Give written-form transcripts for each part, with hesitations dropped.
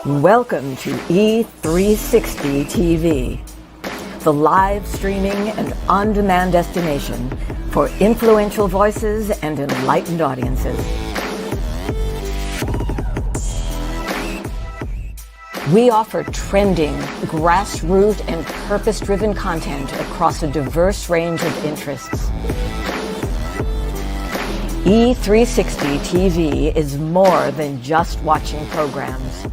Welcome to E360 TV, the live streaming and on-demand destination for influential voices and enlightened audiences. We offer trending, grassroots, and purpose-driven content across a diverse range of interests. E360 TV is more than just watching programs.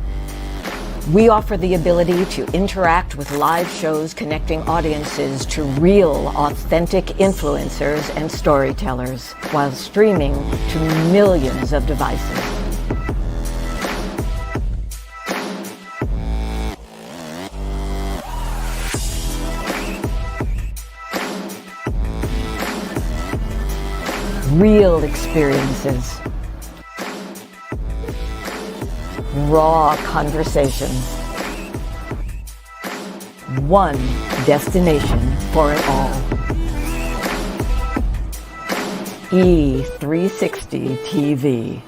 We offer the ability to interact with live shows connecting audiences to real, authentic influencers and storytellers while streaming to millions of devices. Real experiences. Raw conversations. One destination for it all. E360 TV.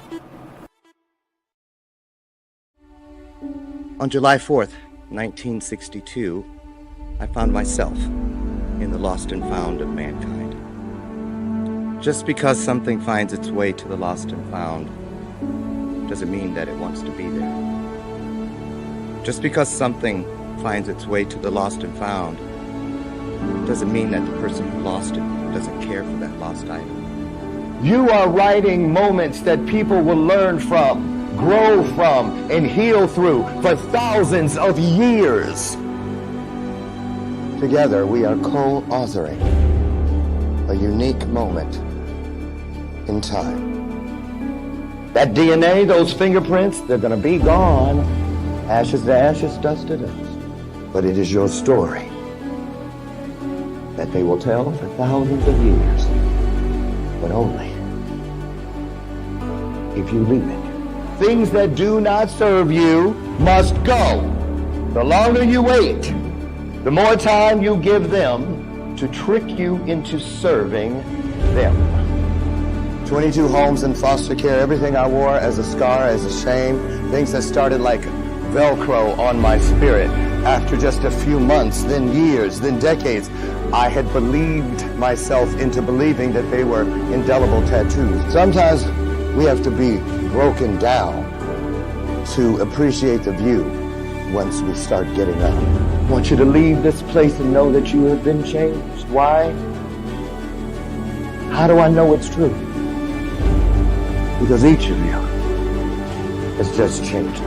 On July 4th, 1962, I found myself in the lost and found of mankind. Just because something finds its way to the lost and found doesn't mean that it wants to be there. Just because something finds its way to the lost and found doesn't mean that the person who lost it doesn't care for that lost item. You are writing moments that people will learn from, grow from, and heal through for thousands of years. Together, we are co-authoring a unique moment in time. That DNA, those fingerprints, they're gonna be gone. Ashes to ashes, dust to dust. But it is your story that they will tell for thousands of years. But only if you leave it. Things that do not serve you must go. The longer you wait, the more time you give them to trick you into serving them. 22 homes in foster care, everything I wore as a scar, as a shame, things that started like Velcro on my spirit. After just a few months, then years, then decades, I had believed myself into believing that they were indelible tattoos. Sometimes we have to be broken down to appreciate the view once we start getting up. I want you to leave this place and know that you have been changed. Why? How do I know it's true? Because each of you has just changed.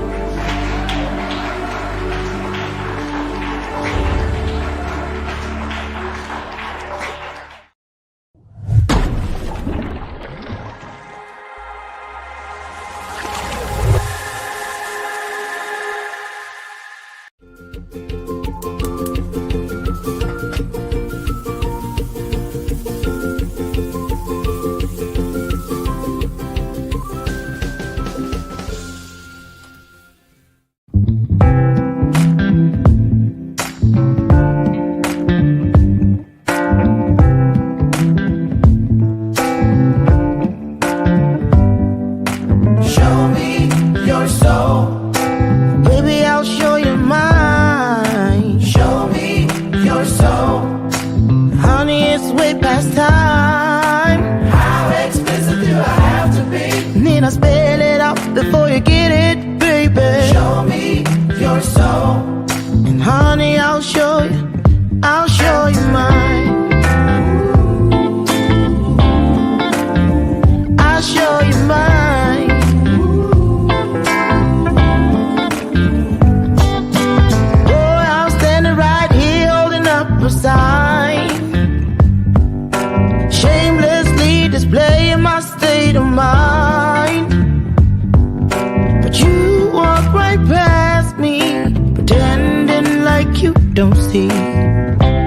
Don't see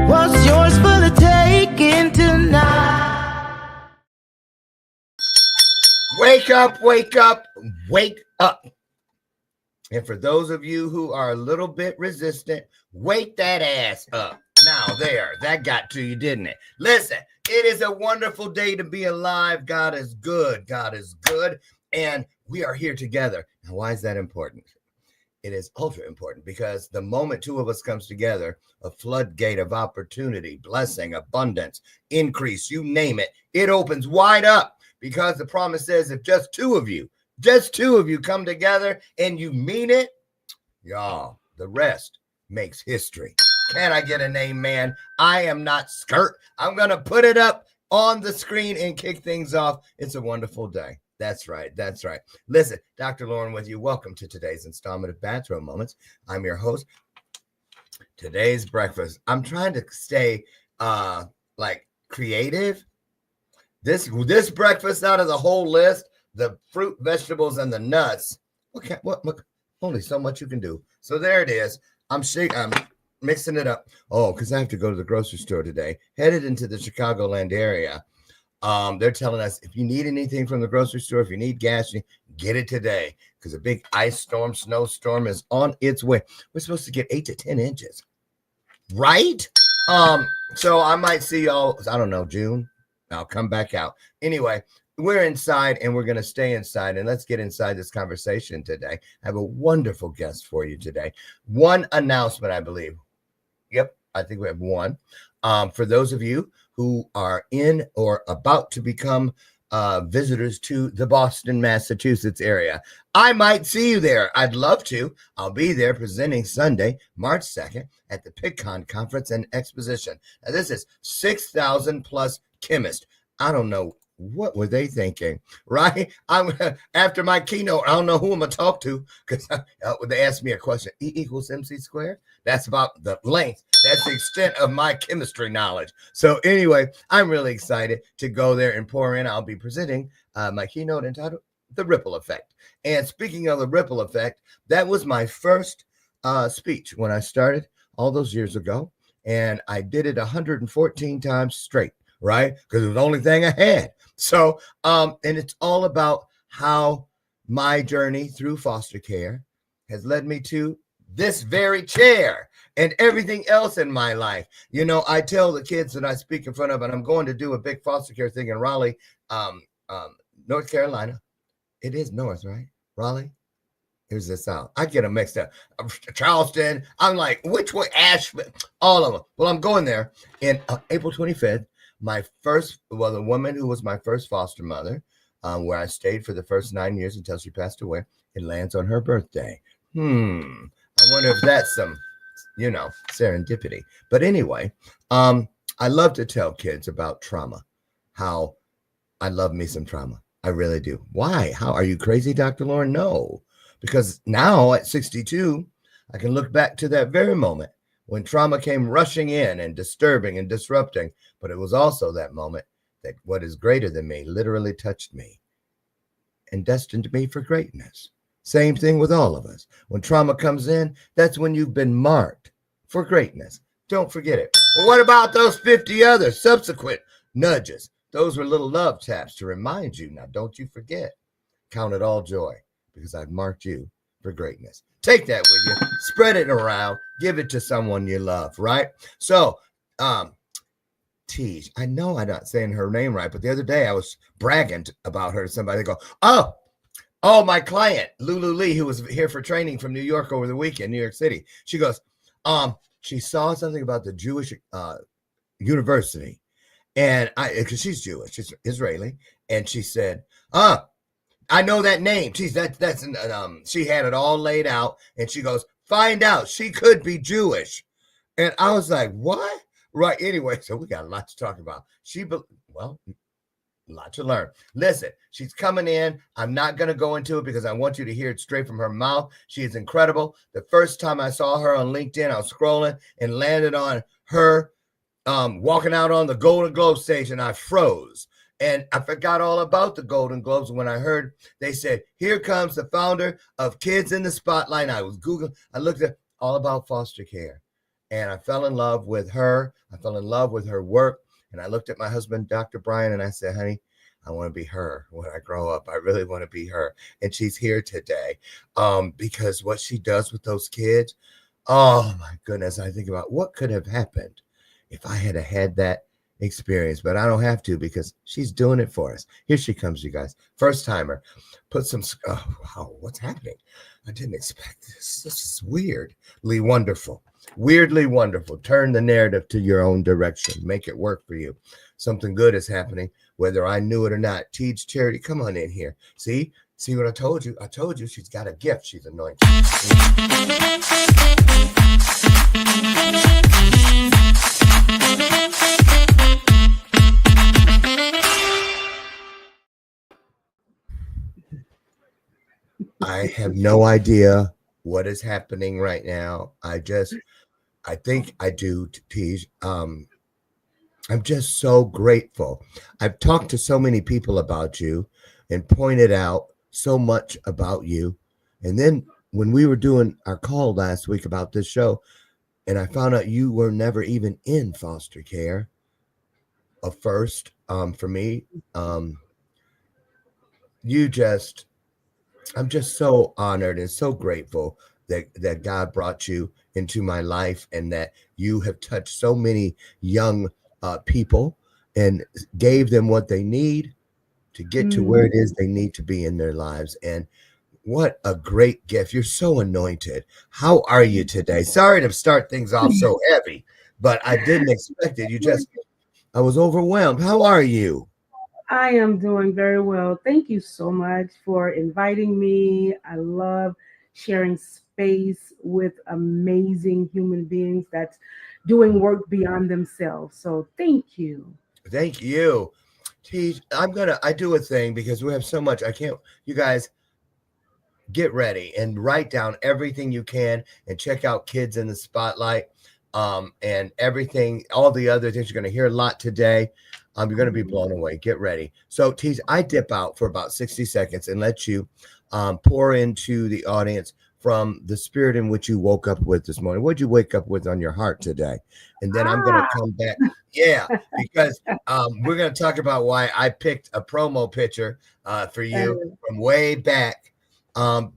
what's yours for the taking tonight. Wake up, wake up, wake up. And for those of you who are a little bit resistant, wake that ass up. Now there, that got to you, didn't it? Listen, it is a wonderful day to be alive. God is good. God is good. And we are here together. Now, why is that important? it is ultra important because the moment two of us comes together, a floodgate of opportunity, blessing, abundance, increase, you name it, it opens wide up because the promise says if just two of you come together and you mean it, y'all, the rest makes history. Can I get an amen? I am not skirt. I'm going to put it up on the screen and kick things off. It's a wonderful day. That's right. That's right. Listen, Dr. Lauren with you. Welcome to today's installment of Bathrobe Moments. I'm your host. Today's breakfast. I'm trying to stay like creative. This breakfast out of the whole list, the fruit, vegetables, and the nuts. Okay, what only so much you can do. So there it is. I'm mixing it up. Oh, because I have to go to the grocery store today. Headed into the Chicagoland area. They're telling us if you need anything from the grocery store, if you need gas, get it today because a big ice storm, snowstorm is on its way. We're supposed to get 8 to 10 inches, right? So I might see y'all, I don't know, June. I'll come back out. Anyway, we're inside and we're going to stay inside, and let's get inside this conversation today. I have a wonderful guest for you today. One announcement, I believe. Yep, I think we have one. For those of you who are in or about to become visitors to the Boston, Massachusetts area, I might see you there. I'd love to. I'll be there presenting Sunday, March 2nd at the PICCON Conference and Exposition. Now, this is 6,000 plus chemists. I don't know. What were they thinking, right? After my keynote, I don't know who I'm going to talk to because they asked me a question. E equals MC squared? That's about the length. That's the extent of my chemistry knowledge. So anyway, I'm really excited to go there and pour in. I'll be presenting my keynote entitled The Ripple Effect. And speaking of the ripple effect, that was my first speech when I started all those years ago. And I did it 114 times straight, right? Because it was the only thing I had. So, and it's all about how my journey through foster care has led me to this very chair and everything else in my life. You know, I tell the kids that I speak in front of, and I'm going to do a big foster care thing in Raleigh, North Carolina. It is North, right? Raleigh? Here's the South. I get them mixed up. Charleston. I'm like, which way? Asheville. All of them. Well, I'm going there in April 25th. The woman who was my first foster mother, where I stayed for the first 9 years until she passed away, it lands on her birthday. I wonder if that's some, serendipity. But anyway, I love to tell kids about trauma, how I love me some trauma. I really do. Why? How? Are you crazy, Dr. Lauren? No, because now at 62, I can look back to that very moment when trauma came rushing in and disturbing and disrupting. But it was also that moment that what is greater than me literally touched me and destined me for greatness. Same thing with all of us. When trauma comes in, that's when you've been marked for greatness. Don't forget it. Well, what about those 50 other subsequent nudges? Those were little love taps to remind you. Now, don't you forget. Count it all joy because I've marked you for greatness. Take that with you. Spread it around. Give it to someone you love, right? So, Tige, I know I'm not saying her name right, but the other day I was bragging about her to somebody. They go, oh, my client, Lulu Lee, who was here for training from New York over the weekend, New York City. She goes, she saw something about the Jewish university. And because she's Jewish, she's Israeli. And she said, I know that name. She had it all laid out. And she goes, find out. She could be Jewish. And I was like, what? Right. Anyway, so we got a lot to talk about. A lot to learn. Listen, she's coming in. I'm not going to go into it because I want you to hear it straight from her mouth. She is incredible. The first time I saw her on LinkedIn, I was scrolling and landed on her walking out on the Golden Globe stage, and I froze. And I forgot all about the Golden Globes when I heard they said, here comes the founder of Kids in the Spotlight. And I was Googling. I looked at all about foster care. And I fell in love with her. I fell in love with her work. And I looked at my husband, Dr. Brian, and I said, honey, I want to be her when I grow up. I really want to be her. And she's here today because what she does with those kids, oh, my goodness. I think about what could have happened if I had that experience, but I don't have to because she's doing it for us. Here she comes, you guys. First timer. Put some, oh, wow, what's happening? I didn't expect this. This is weirdly wonderful. Weirdly wonderful. Turn the narrative to your own direction. Make it work for you. Something good is happening, whether I knew it or not. Tige Charity, come on in here. See what I told you? I told you she's got a gift. She's anointed. I have no idea what is happening right now. I think I do, Tige. I'm just so grateful. I've talked to so many people about you and pointed out so much about you. And then when we were doing our call last week about this show, and I found out you were never even in foster care, a first for me. I'm just so honored and so grateful that God brought you into my life and that you have touched so many young people and gave them what they need to get to where it is they need to be in their lives. And what a great gift. You're so anointed. How are you today? Sorry to start things off so heavy, but I didn't expect it. I was overwhelmed. How are you? I am doing very well. Thank you so much for inviting me. I love sharing space with amazing human beings that's doing work beyond themselves. So thank you. Thank you. Teach, I do a thing because we have so much. You guys get ready and write down everything you can and check out Kids in the Spotlight. And everything, all the other things. You're going to hear a lot today. You're going to be blown away. Get ready. So, Tease, I dip out for about 60 seconds and let you pour into the audience from the spirit in which you woke up with this morning. What'd you wake up with on your heart today? And then I'm going to come back. Yeah, because we're going to talk about why I picked a promo picture for you from way back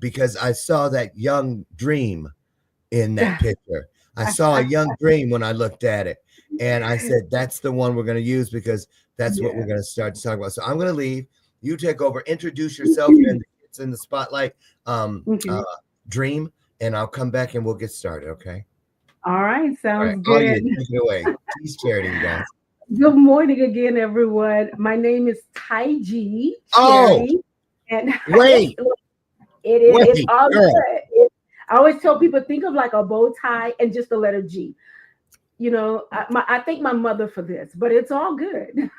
because I saw that young dream in that picture. I saw a young dream when I looked at it. And I said, that's the one we're going to use because that's what we're going to start to talk about. So I'm going to leave. You take over, introduce yourself and it's in the spotlight dream, and I'll come back and we'll get started. Okay. All right. Sounds good. Take it away. Please, Charity, you guys. Good morning again, everyone. My name is Tige. Oh, and wait. It's all good. I always tell people, think of like a bow tie and just the letter G. You know, I thank my mother for this, but it's all good.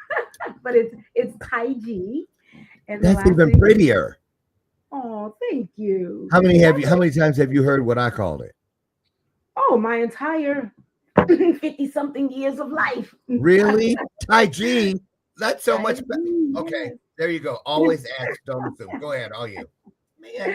But it's Tige. And that's even prettier. Oh, thank you. How many times have you heard what I called it? Oh, my entire 50-something years of life. Really? Tige? That's so much better. Okay, there you go. Always ask, don't assume. Go ahead, all you. Man.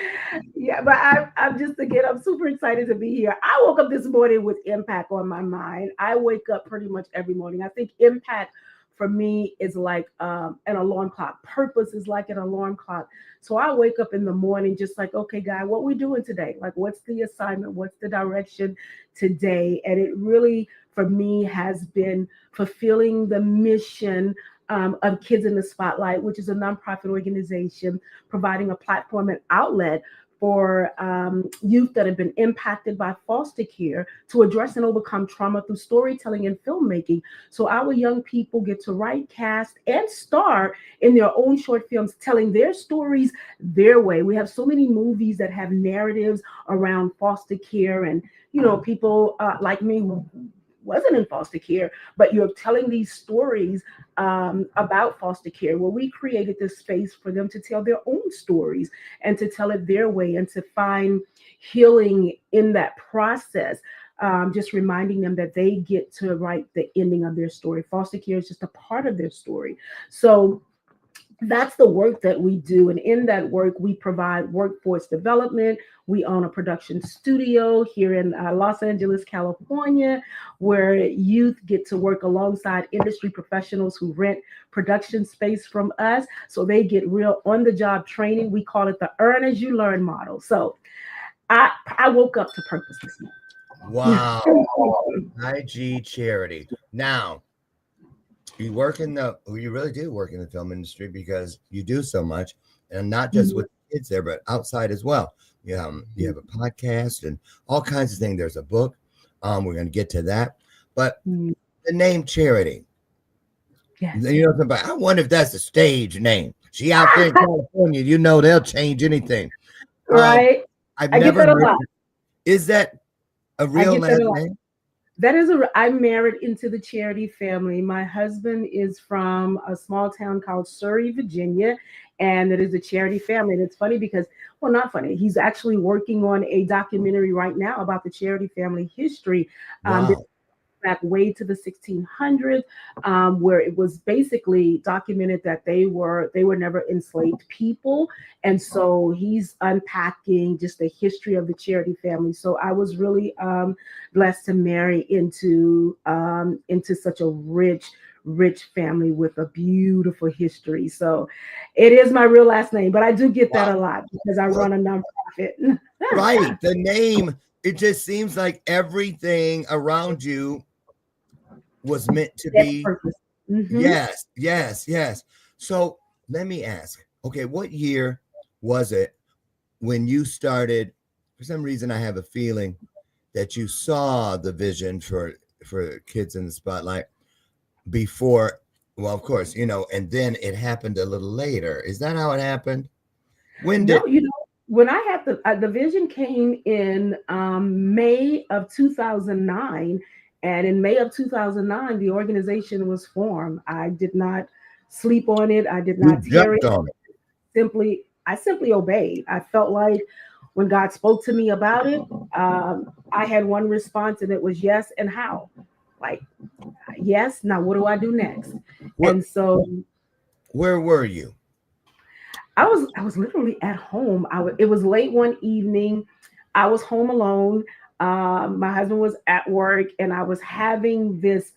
Yeah, but I'm super excited to be here. I woke up this morning with impact on my mind. I wake up pretty much every morning. I think impact for me is like an alarm clock. Purpose is like an alarm clock. So I wake up in the morning just like, okay, God, what we doing today? Like, what's the assignment? What's the direction today? And it really, for me, has been fulfilling the mission of Kids in the Spotlight, which is a nonprofit organization providing a platform and outlet for youth that have been impacted by foster care to address and overcome trauma through storytelling and filmmaking. So our young people get to write, cast, and star in their own short films, telling their stories their way. We have so many movies that have narratives around foster care and, you know, people like me who wasn't in foster care, but you're telling these stories about foster care. Well, we created this space for them to tell their own stories and to tell it their way and to find healing in that process. Just reminding them that they get to write the ending of their story. Foster care is just a part of their story. So that's the work that we do. And in that work, we provide workforce development. We own a production studio here in Los Angeles, California, where youth get to work alongside industry professionals who rent production space from us. So they get real on-the-job training. We call it the Earn As You Learn model. So I woke up to purpose this morning. Wow. Tige Charity. Now, you work you really do work in the film industry because you do so much, and not just with kids there, but outside as well. You have a podcast and all kinds of things. There's a book. We're going to get to that, but the name Charity. Yes. You know something about, I wonder if that's a stage name. She out there in California, you know they'll change anything. Right. I've I never get that heard. a lot. Is that a real last name? That is I'm married into the Charity family. My husband is from a small town called Surrey, Virginia, and it is the Charity family. And it's funny because, well, not funny. He's actually working on a documentary right now about the Charity family history. Wow. Back way to the 1600s, where it was basically documented that they were never enslaved people, and so he's unpacking just the history of the Charity family. So I was really blessed to marry into such a rich family with a beautiful history. So it is my real last name, but I do get that a lot because I run a nonprofit. Right, the name. It just seems like everything around you was meant to be. Yes. So let me ask, okay, what year was it when you started? For some reason, I have a feeling that you saw the vision for Kids in the Spotlight before. Well, of course, and then it happened a little later. Is that how it happened? When did? No, when I had the vision came in May of 2009. And in May of 2009, the organization was formed. I did not sleep on it. I did not tear it. I simply obeyed. I felt like when God spoke to me about it, I had one response, and it was yes. And how? Like, yes. Now, what do I do next? And so, where were you? I was literally at home. It was late one evening. I was home alone. My husband was at work, and I was having this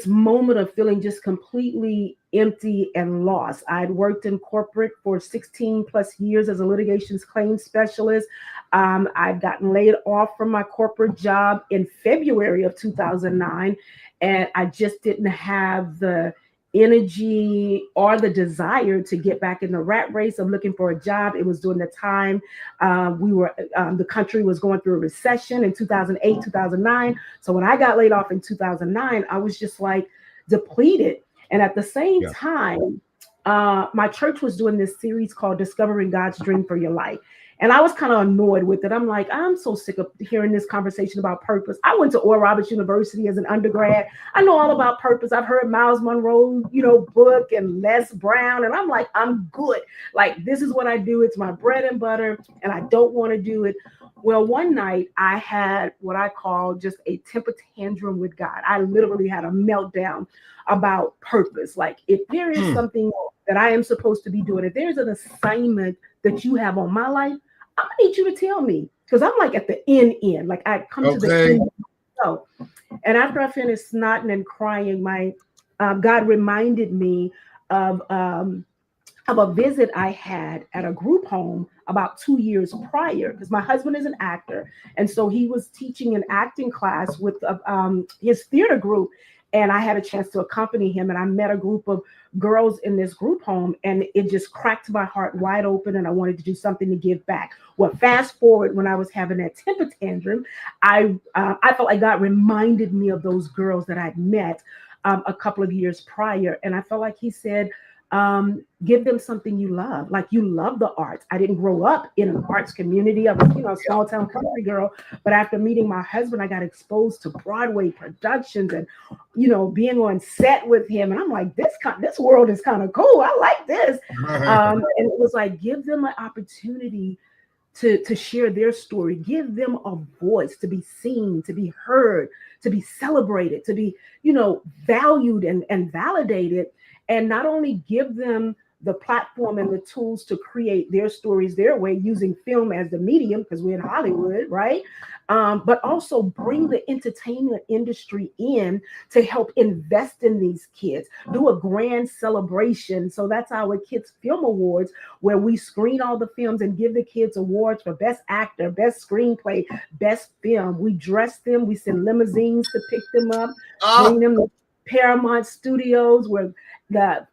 moment of feeling just completely empty and lost. I'd worked in corporate for 16 plus years as a litigations claims specialist. I'd gotten laid off from my corporate job in February of 2009, and I just didn't have the energy or the desire to get back in the rat race of looking for a job. It was during the time the country was going through a recession in 2008, 2009. So when I got laid off in 2009, I was just like depleted. And at the same time, my church was doing this series called Discovering God's Dream for Your Life. And I was kind of annoyed with it. I'm like, I'm so sick of hearing this conversation about purpose. I went to Oral Roberts University as an undergrad. I know all about purpose. I've heard Miles Monroe, book, and Les Brown. And I'm like, I'm good. Like, this is what I do. It's my bread and butter, and I don't want to do it. Well, one night I had what I call just a temper tantrum with God. I literally had a meltdown about purpose. Like, if there is something that I am supposed to be doing, if there's an assignment that you have on my life, I'm gonna need you to tell me, because I'm like at the end. Like, I come to the end. So, and after I finished snotting and crying, my God reminded me of a visit I had at a group home about 2 years prior, because my husband is an actor, and so he was teaching an acting class with his theater group. And I had a chance to accompany him, and I met a group of girls in this group home, and it just cracked my heart wide open, and I wanted to do something to give back. Well, fast forward, when I was having that temper tantrum, I felt like God reminded me of those girls that I'd met a couple of years prior, and I felt like He said, give them something you love. Like, you love the arts. I didn't grow up in an arts community. I was, a small town country girl. But after meeting my husband, I got exposed to Broadway productions and, being on set with him. And I'm like, this world is kind of cool. I like this. And it was like, give them an opportunity to share their story. Give them a voice, to be seen, to be heard, to be celebrated, to be, valued and validated. And not only give them the platform and the tools to create their stories their way using film as the medium, because we're in Hollywood, right? But also bring the entertainment industry in to help invest in these kids, do a grand celebration. So that's our Kids Film Awards, where we screen all the films and give the kids awards for best actor, best screenplay, best film. We dress them, we send limousines to pick them up, bring them to Paramount Studios, where the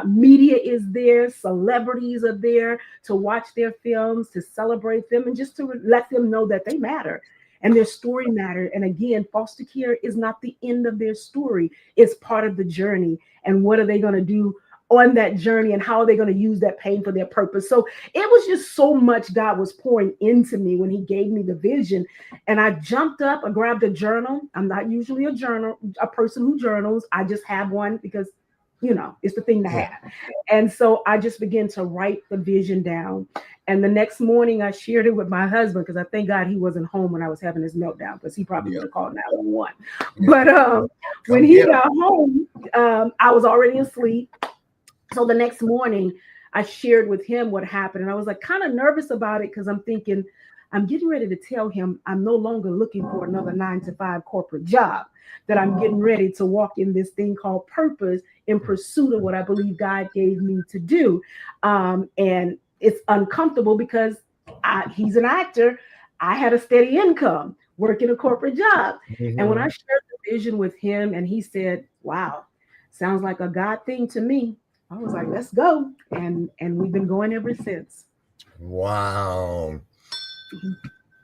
media is there, celebrities are there to watch their films, to celebrate them, and just to let them know that they matter and their story mattered. And again, foster care is not the end of their story. It's part of the journey. And what are they going to do on that journey, and how are they going to use that pain for their purpose? So it was just so much God was pouring into me when he gave me the vision. And I jumped up, I grabbed a journal. I'm not usually a person who journals. I just have one because, it's the thing to have. And so I just began to write the vision down. And the next morning I shared it with my husband, because I thank God he wasn't home when I was having this meltdown, because he probably would have called 911. But when he got home, I was already asleep. So the next morning I shared with him what happened. And I was like kind of nervous about it, because I'm thinking, I'm getting ready to tell him I'm no longer looking for another 9-to-5 corporate job, that I'm getting ready to walk in this thing called purpose in pursuit of what I believe God gave me to do. And it's uncomfortable because he's an actor. I had a steady income working a corporate job. Mm-hmm. And when I shared the vision with him and he said, wow, sounds like a God thing to me, I was like, let's go. And we've been going ever since. Wow.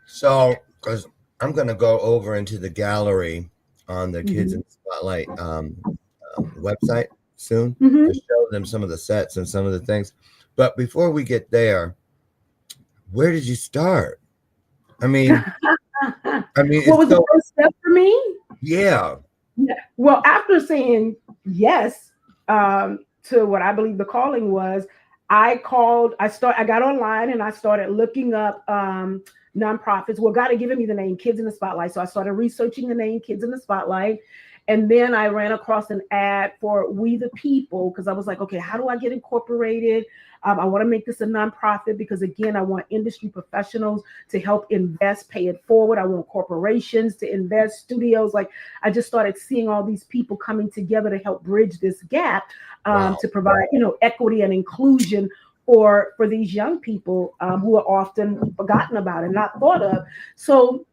So, because I'm going to go over into the gallery on the Kids in the Spotlight website soon to show them some of the sets and some of the things. But before we get there, where did you start? I mean, what was the first step for me? Yeah. Well, after saying yes to what I believe the calling was, I got online and I started looking up nonprofits. Well, God had given me the name Kids in the Spotlight. So I started researching the name Kids in the Spotlight. And then I ran across an ad for We the People, because I was like, okay, how do I get incorporated? I want to make this a nonprofit because, again, I want industry professionals to help invest, pay it forward. I want corporations to invest, studios. Like, I just started seeing all these people coming together to help bridge this gap, to provide, equity and inclusion for these young people who are often forgotten about and not thought of. So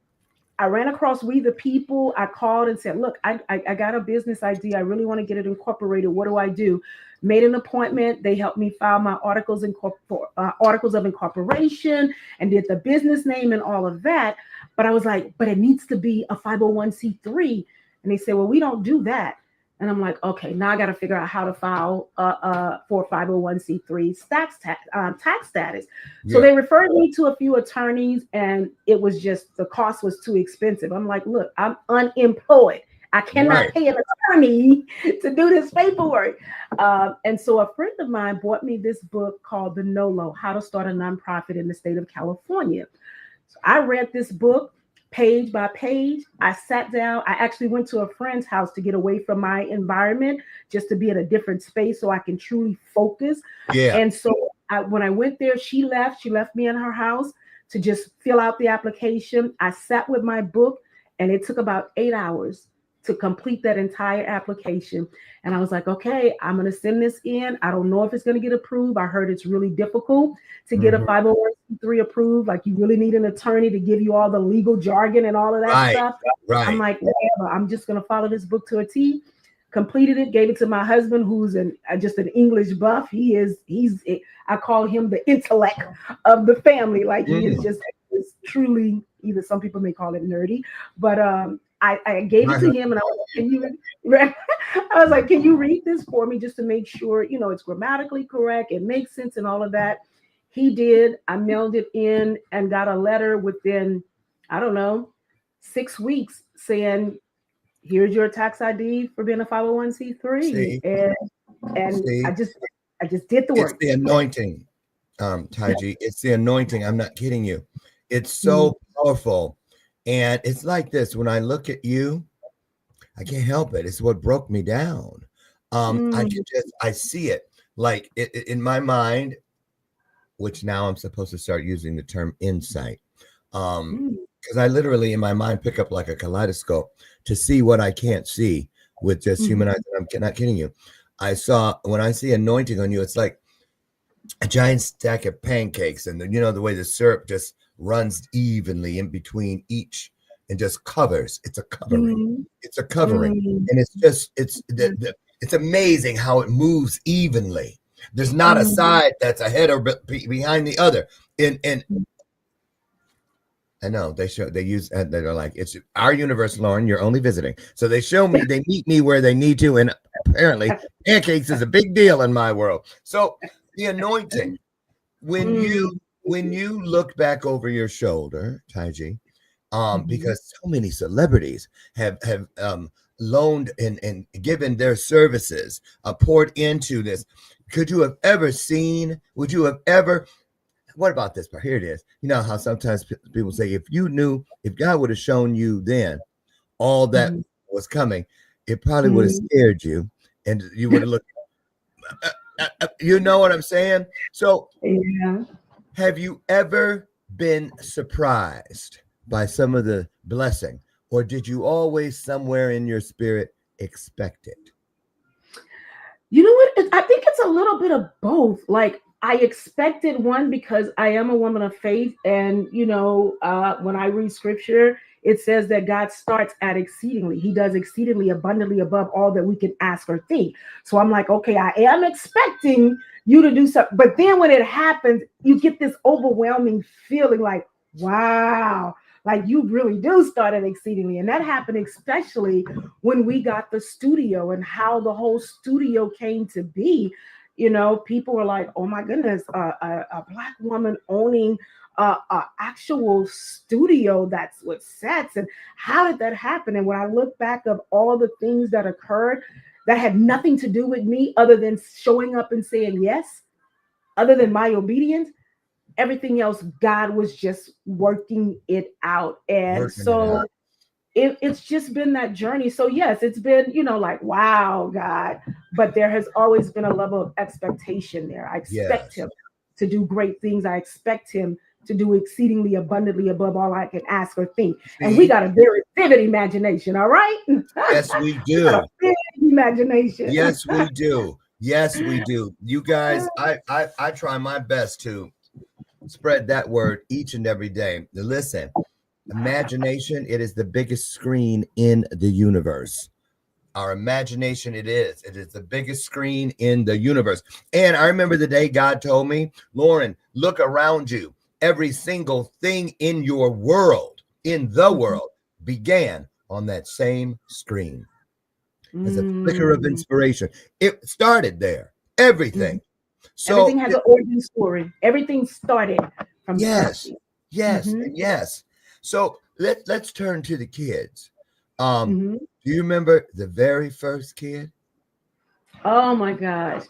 I ran across We the People. I called and said, look, I got a business idea. I really want to get it incorporated. What do I do? Made an appointment. They helped me file my articles of incorporation and did the business name and all of that. But I was like, but it needs to be a 501c3. And they said, well, we don't do that. And I'm like, okay, now I got to figure out how to file for 501c3 tax status. Yeah. So they referred me to a few attorneys, and it was just, the cost was too expensive. I'm like, look, I'm unemployed. I cannot pay an attorney to do this paperwork. And so a friend of mine bought me this book called The NOLO, How to Start a Nonprofit in the State of California. So I read this book page by page. I sat down. I actually went to a friend's house to get away from my environment, just to be in a different space so I can truly focus. Yeah. And so when I went there, she left me in her house to just fill out the application. I sat with my book, and it took about 8 hours to complete that entire application. And I was like, okay, I'm going to send this in. I don't know if it's going to get approved. I heard it's really difficult to get a 501c3 approved. Like, you really need an attorney to give you all the legal jargon and all of that stuff. Right. I'm like, whatever. I'm just going to follow this book to a T. Completed it, gave it to my husband, who's just an English buff. I call him the intellect of the family. Like, he is truly, either some people may call it nerdy, but I gave it to him, and I was like, can you read this for me just to make sure, it's grammatically correct, it makes sense and all of that. He did. I mailed it in and got a letter within, 6 weeks saying, here's your tax ID for being a 501c3. See? And see? I just did the work. It's the anointing, Tige. It's the anointing. I'm not kidding you. It's so powerful. And it's like this. When I look at you, I can't help it. It's what broke me down. I see it like in my mind, which now I'm supposed to start using the term insight. Because I literally in my mind pick up like a kaleidoscope to see what I can't see with just human eyes. I'm not kidding you. When I see anointing on you, it's like a giant stack of pancakes, and the way the syrup just runs evenly in between each and just covers. It's a covering. Mm-hmm. It's a covering. Mm-hmm. And it's amazing how it moves evenly. There's not a side that's ahead or behind the other. And I know they're like, it's our universe, Lauren, you're only visiting. So they meet me where they need to. And apparently pancakes is a big deal in my world. So the anointing, when you look back over your shoulder, Tige, because so many celebrities have loaned and given their services, poured into this. Would you have ever, what about this part? Here it is. You know how sometimes people say, if God would have shown you then all that was coming, it probably would have scared you and you would have looked, you know what I'm saying? So have you ever been surprised by some of the blessing, or did you always somewhere in your spirit expect it? You know what? I think it's a little bit of both. Like, I expected one because I am a woman of faith. And, when I read scripture, it says that God starts at exceedingly. He does exceedingly abundantly above all that we can ask or think. So I'm like, okay, I am expecting you to do something. But then when it happens, you get this overwhelming feeling like, wow, like you really do start at exceedingly. And that happened especially when we got the studio and how the whole studio came to be. People were like, oh my goodness, a Black woman owning a actual studio that's with sets, and how did that happen? And when I look back of all the things that occurred that had nothing to do with me other than showing up and saying yes, other than my obedience, everything else, God was just working it out. And so it's just been that journey. So yes, it's been, like, wow, God, but there has always been a level of expectation there. I expect him to do great things. I expect him to do exceedingly abundantly above all I can ask or think. And we got a very vivid imagination, all right? Yes, we do. We got a vivid imagination. Yes, we do. Yes, we do. You guys, I try my best to spread that word each and every day. Listen, imagination, it is the biggest screen in the universe. Our imagination, it is the biggest screen in the universe. And I remember the day God told me, Lauren, look around you. Every single thing in your world, in the world, began on that same screen. As a flicker of inspiration. It started there. Everything. So everything has an origin story. Everything started from yes. So let's turn to the kids. Do you remember the very first kid? Oh my gosh.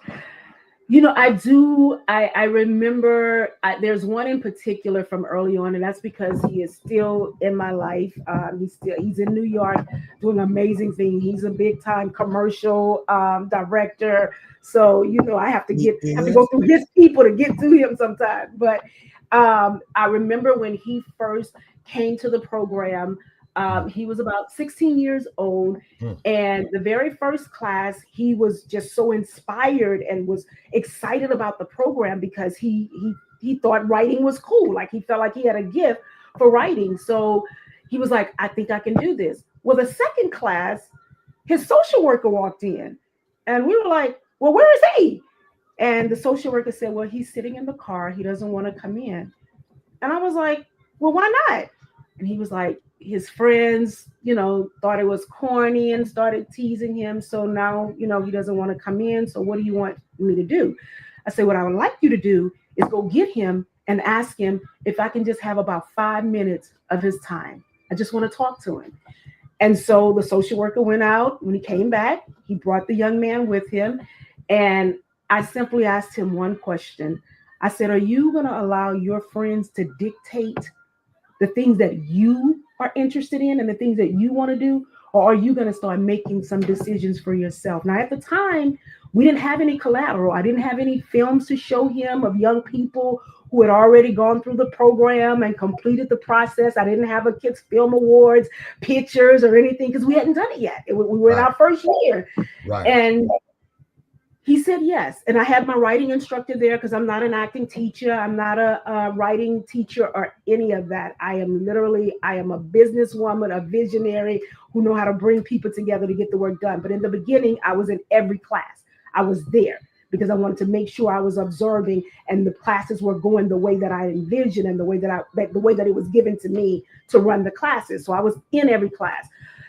I do. I remember there's one in particular from early on, and that's because he is still in my life. He's in New York doing amazing things. He's a big time commercial director. So, I have to go through his people to get to him sometimes. But I remember when he first came to the program, he was about 16 years old. And the very first class, he was just so inspired and was excited about the program because he thought writing was cool. Like, he felt like he had a gift for writing. So he was like, I think I can do this. Well, the second class, his social worker walked in and we were like, well, where is he? And the social worker said, well, he's sitting in the car. He doesn't want to come in. And I was like, well, why not? And he was like, his friends, thought it was corny and started teasing him. So now, he doesn't want to come in. So what do you want me to do? I said, what I would like you to do is go get him and ask him if I can just have about 5 minutes of his time. I just want to talk to him. And so the social worker went out. When he came back, he brought the young man with him. And I simply asked him one question. I said, are you going to allow your friends to dictate the things that you are interested in and the things that you want to do? Or are you going to start making some decisions for yourself? Now, at the time, we didn't have any collateral. I didn't have any films to show him of young people who had already gone through the program and completed the process. I didn't have a Kids Film Awards, pictures or anything because we hadn't done it yet. We were in our first year. Right. And He said yes. And I had my writing instructor there because I'm not an acting teacher. I'm not a writing teacher or any of that. I am a businesswoman, a visionary who know how to bring people together to get the work done. But in the beginning, I was in every class. I was there because I wanted to make sure I was observing and the classes were going the way that I envisioned and the way that it was given to me to run the classes. So I was in every class.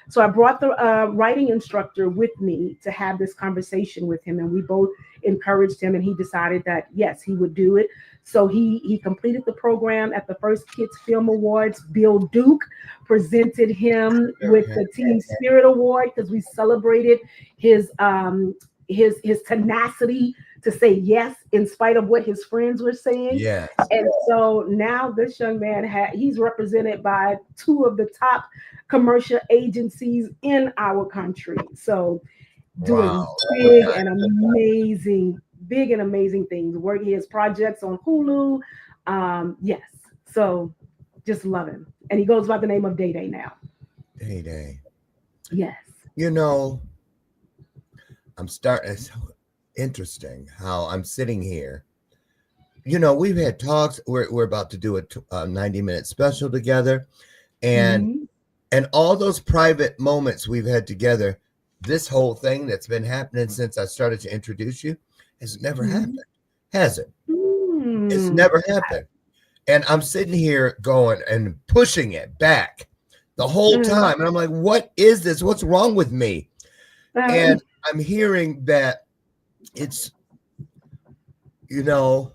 So I brought the writing instructor with me to have this conversation with him, and we both encouraged him, and he decided that yes, he would do it. So he completed the program at the first Kids Film Awards. Bill Duke presented him with the Team Spirit Award because we celebrated his tenacity to say yes in spite of what his friends were saying. Yes. And so now this young man he's represented by two of the top commercial agencies in our country. So doing Wow. big and amazing things. Working his projects on Hulu. Yes. So just love him. And he goes by the name of Day Day now. Day Day. Yes. You know, it's so interesting how I'm sitting here. You know, we've had talks. We're about to do a 90-minute special together. And all those private moments we've had together, this whole thing that's been happening since I started to introduce you has never happened. Has it? It's never happened. And I'm sitting here going and pushing it back the whole time. And I'm like, what is this? What's wrong with me? And I'm hearing that it's, you know,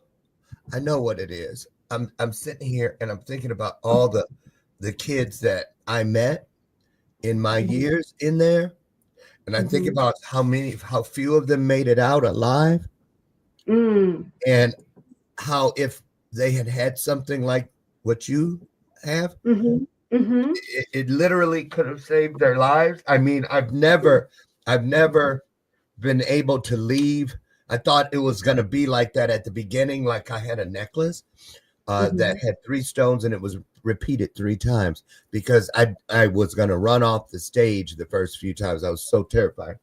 I know what it is. I'm sitting here and I'm thinking about all the kids that I met in my years in there. And I think about how few of them made it out alive. And how if they had something like what you have, it literally could have saved their lives. I mean, I've never been able to leave. I thought it was going to be like that at the beginning, like I had a necklace that had 3 stones and it was repeated 3 times because I was going to run off the stage the first few times. I was so terrified.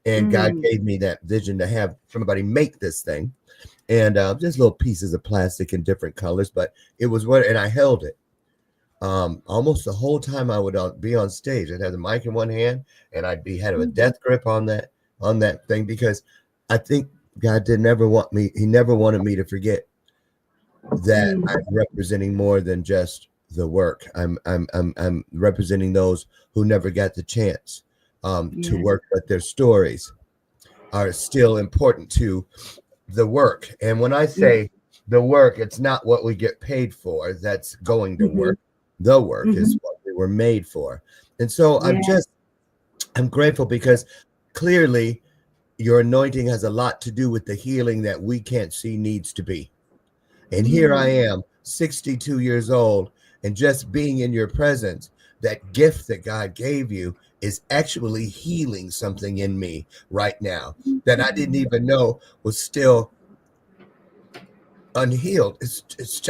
And God gave me that vision to have somebody make this thing. And just little pieces of plastic in different colors, but it was and I held it almost the whole time I would be on stage. I'd have the mic in one hand and I'd had a death grip on that thing because I think God didn't ever want me. He never wanted me to forget that I'm representing more than just the work. I'm representing those who never got the chance to work, but their stories are still important to the work. And when I say the work, it's not what we get paid for. That's going to work. The work is what we were made for. And so I'm grateful because clearly your anointing has a lot to do with the healing that we can't see needs to be. And here I am, 62 years old, and just being in your presence, that gift that God gave you is actually healing something in me right now that I didn't even know was still unhealed. It's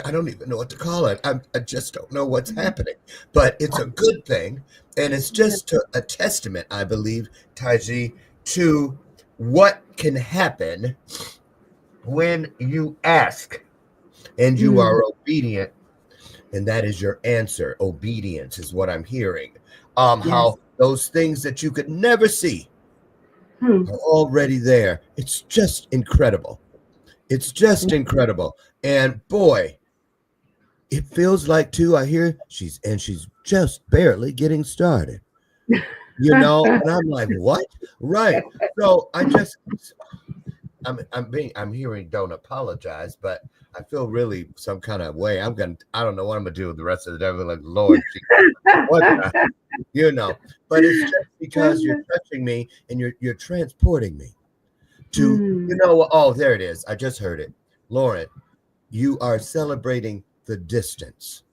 I don't even know what to call it. I just don't know what's happening, but it's a good thing. And it's just a testament, I believe, Tige, to what can happen when you ask and you are obedient. And that is your answer. Obedience is what I'm hearing. How those things that you could never see are already there. It's just incredible. It's just incredible. And boy, it feels like too, I hear she's just barely getting started. You know, and I'm like, what? Right. So I'm hearing don't apologize, but I feel really some kind of way. I don't know what I'm gonna do with the rest of the day. I'm like, Lord, what the, you know, but it's just because you're touching me and you're transporting me to, you know, oh, there it is. I just heard it. Lauren, you are celebrating the distance.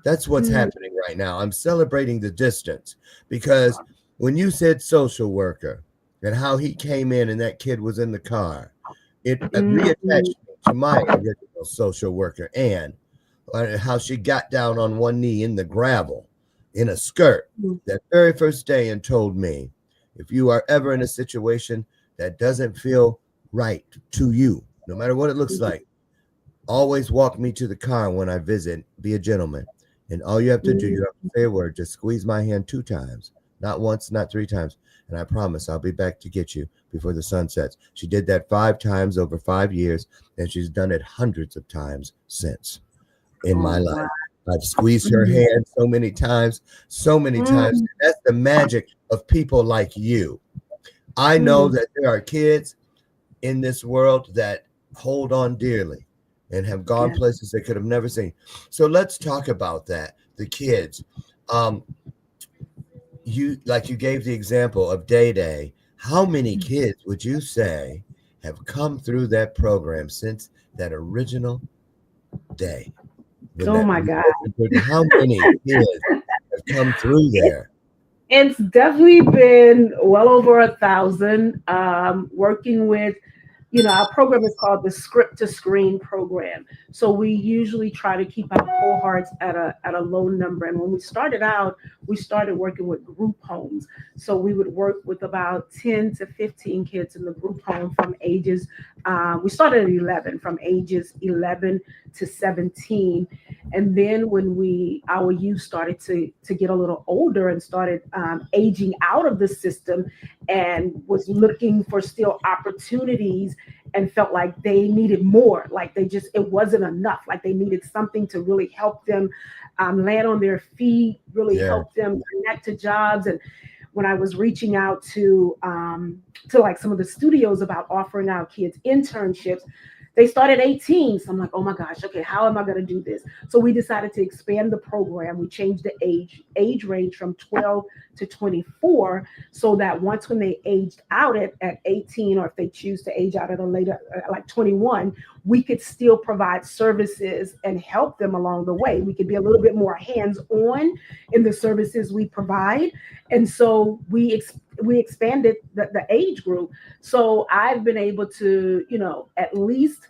That's what's happening right now. I'm celebrating the distance because when you said social worker and how he came in and that kid was in the car, it reattached me to my original social worker, Anne, and how she got down on one knee in the gravel in a skirt that very first day and told me, if you are ever in a situation that doesn't feel right to you, no matter what it looks like. Always walk me to the car when I visit. Be a gentleman. And all you have to do, you have to say a word. Just squeeze my hand 2 times, not once, not 3 times. And I promise I'll be back to get you before the sun sets. She did that 5 times over 5 years, and she's done it hundreds of times since in my Oh, life. wow. I've squeezed her hand so many times, so many times. That's the magic of people like you. I know that there are kids in this world that hold on dearly and have gone Yeah. places they could have never seen. So let's talk about that. The kids. You gave the example of Day Day. How many kids would you say have come through that program since that original day? Oh my God. How many kids have come through there? It's definitely been well over 1,000. Working with, our program is called the Script to Screen program. So we usually try to keep our cohorts at a low number. And when we started out, we started working with group homes. So we would work with about 10 to 15 kids in the group home from ages. We started at 11, from ages 11 to 17. And then when our youth started to get a little older and started aging out of the system and was looking for still opportunities and felt like they needed more, like it wasn't enough, like they needed something to really help them land on their feet, really Yeah. help them connect to jobs. And when I was reaching out to like some of the studios about offering our kids internships, they started 18. So I'm like, oh my gosh, okay, how am I going to do this? So we decided to expand the program. We changed the age range from 12 to 24, so that once when they aged out at 18, or if they choose to age out at a later, like 21, we could still provide services and help them along the way. We could be a little bit more hands-on in the services we provide. And so we expanded the age group. So I've been able to, at least,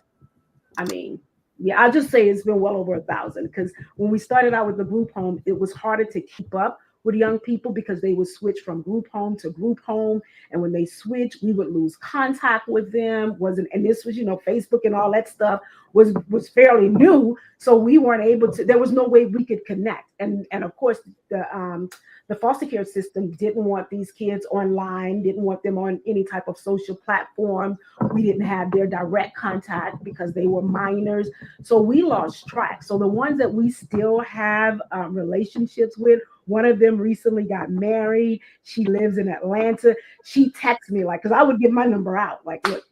I'll just say it's been well over 1,000, because when we started out with the group home, it was harder to keep up with young people because they would switch from group home to group home. And when they switched, we would lose contact with them. And this was, Facebook and all that stuff was fairly new. So we weren't able to, there was no way we could connect. And of course, the foster care system didn't want these kids online, didn't want them on any type of social platform. We didn't have their direct contact because they were minors. So we lost track. So the ones that we still have relationships with, one of them recently got married. She lives in Atlanta. She texts me because I would give my number out. Like, look,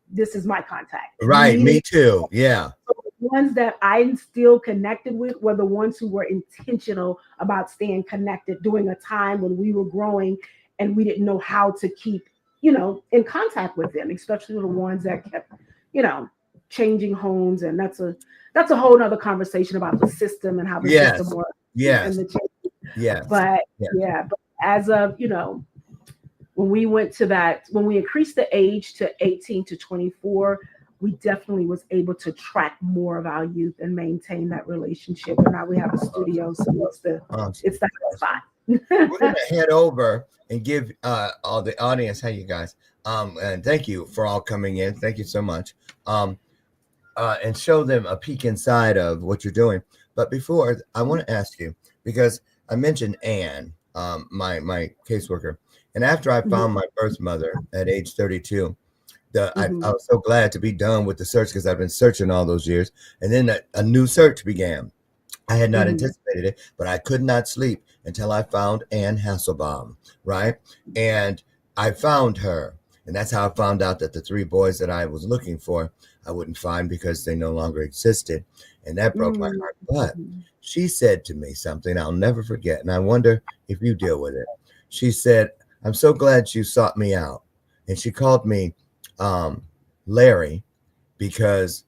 this is my contact. Right. Me too. Yeah. So the ones that I'm still connected with were the ones who were intentional about staying connected during a time when we were growing and we didn't know how to keep, in contact with them, especially the ones that kept, changing homes. And that's a whole nother conversation about the system and how the system works. Yes. And the change. Yes. But but as of, when we increased the age to 18 to 24, we definitely was able to track more of our youth and maintain that relationship. And now we have a studio, so it's the spot. We're gonna head over and give all the audience, hey you guys, and thank you for all coming in. Thank you so much. And show them a peek inside of what you're doing. But before, I want to ask you, because I mentioned Anne, my caseworker, and after I found my birth mother at age 32, I was so glad to be done with the search because I've been searching all those years. And then a new search began. I had not anticipated it, but I could not sleep until I found Anne Hasselbaum, right? And I found her. And that's how I found out that the 3 boys that I was looking for, I wouldn't find because they no longer existed. And that broke my heart. But she said to me something I'll never forget. And I wonder if you deal with it. She said, I'm so glad you sought me out. And she called me Larry, because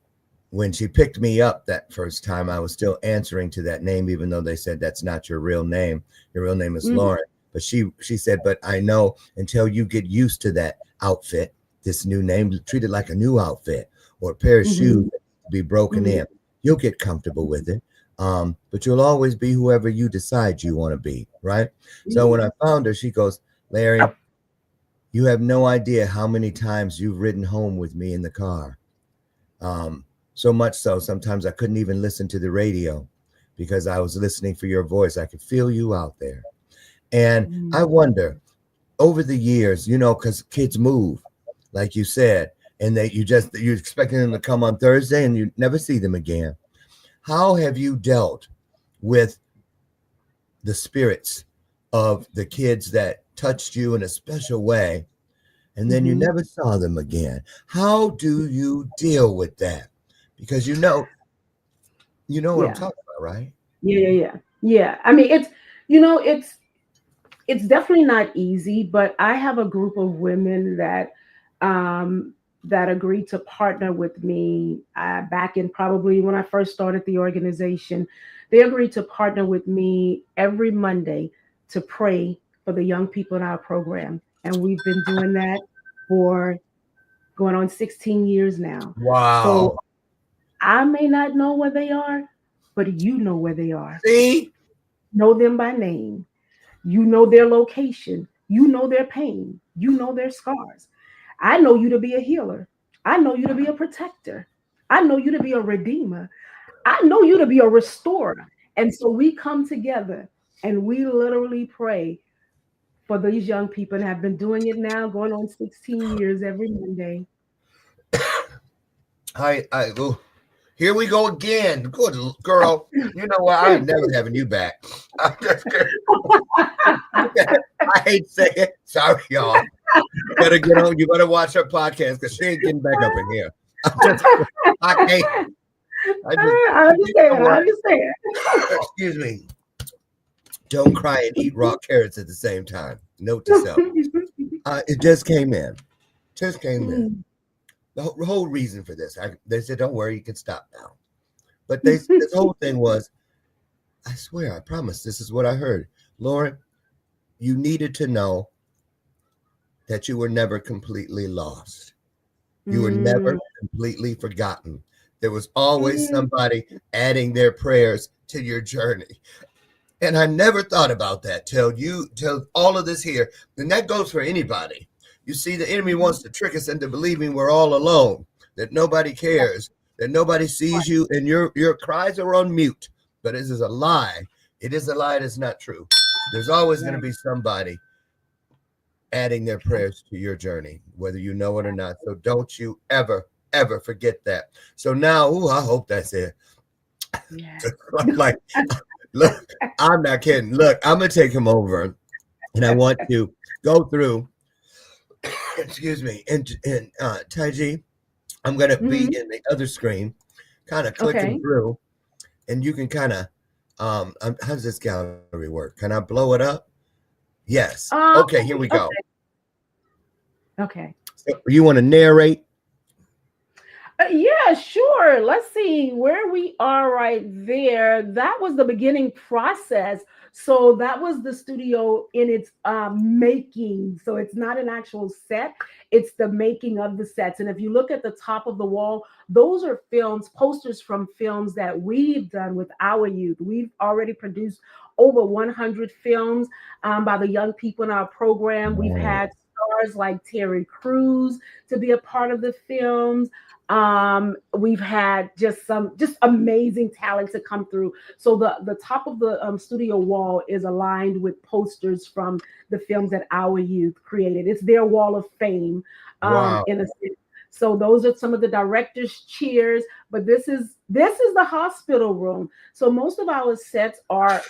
when she picked me up that first time, I was still answering to that name, even though they said that's not your real name. Your real name is Lauren. But she said, but I know until you get used to that outfit, this new name, treat it like a new outfit or a pair of shoes that be broken in. You'll get comfortable with it. But you'll always be whoever you decide you want to be, right? So when I found her, she goes, Larry, You have no idea how many times you've ridden home with me in the car. So much so, sometimes I couldn't even listen to the radio because I was listening for your voice. I could feel you out there. And I wonder, over the years, because kids move, like you said, and you're expecting them to come on Thursday and you never see them again. How have you dealt with the spirits of the kids that touched you in a special way, and then you never saw them again? How do you deal with that? Because you know what I'm talking about, right? Yeah. I mean, it's definitely not easy, but I have a group of women that agreed to partner with me back in probably when I first started the organization. They agreed to partner with me every Monday to pray for the young people in our program, and we've been doing that for going on 16 years now. So Wow. I may not know where they are, but you know where they are. See? Know them by name. You know their location. You know their pain. You know their scars. I know you to be a healer. I know you to be a protector. I know you to be a redeemer. I know you to be a restorer. And so we come together and we literally pray for these young people and have been doing it now, going on 16 years every Monday. Here we go again. Good girl. You know what? I'm never having you back. I'm just kidding. I hate to say it. Sorry, y'all. You better get on. You better watch her podcast because she ain't getting back up in here. I can't. I understand. Excuse me. Don't cry and eat raw carrots at the same time. Note to self. It just came in. The whole reason for this, they said, don't worry, you can stop now. But this whole thing was, I swear, I promise, this is what I heard. Lauren, you needed to know that you were never completely lost. You were never completely forgotten. There was always somebody adding their prayers to your journey. And I never thought about that till all of this here. And that goes for anybody. You see, the enemy wants to trick us into believing we're all alone, that nobody cares, that nobody sees you, and your cries are on mute. But it is a lie. It is a lie that's not true. There's always going to be somebody adding their prayers to your journey, whether you know it or not. So don't you ever, ever forget that. So now, I hope that's it. Yeah. Like, look, I'm not kidding. Look, I'm going to take him over, and I want to go through. Excuse me, and Tige, I'm gonna be in the other screen, kind of clicking through, and you can kind of, how does this gallery work? Can I blow it up? Yes. Okay, here we go. Okay. So you want to narrate? Yeah, sure. Let's see where we are right there. That was the beginning process. So that was the studio in its making. So it's not an actual set, it's the making of the sets. And if you look at the top of the wall, those are posters from films that we've done with our youth. We've already produced over 100 films by the young people in our program. We've had stars like Terry Crews to be a part of the films. We've had just amazing talent to come through. So the top of the studio wall is aligned with posters from the films that our youth created. It's their wall of fame. Wow. In a sense. So those are some of the directors' cheers. But this is the hospital room. So most of our sets are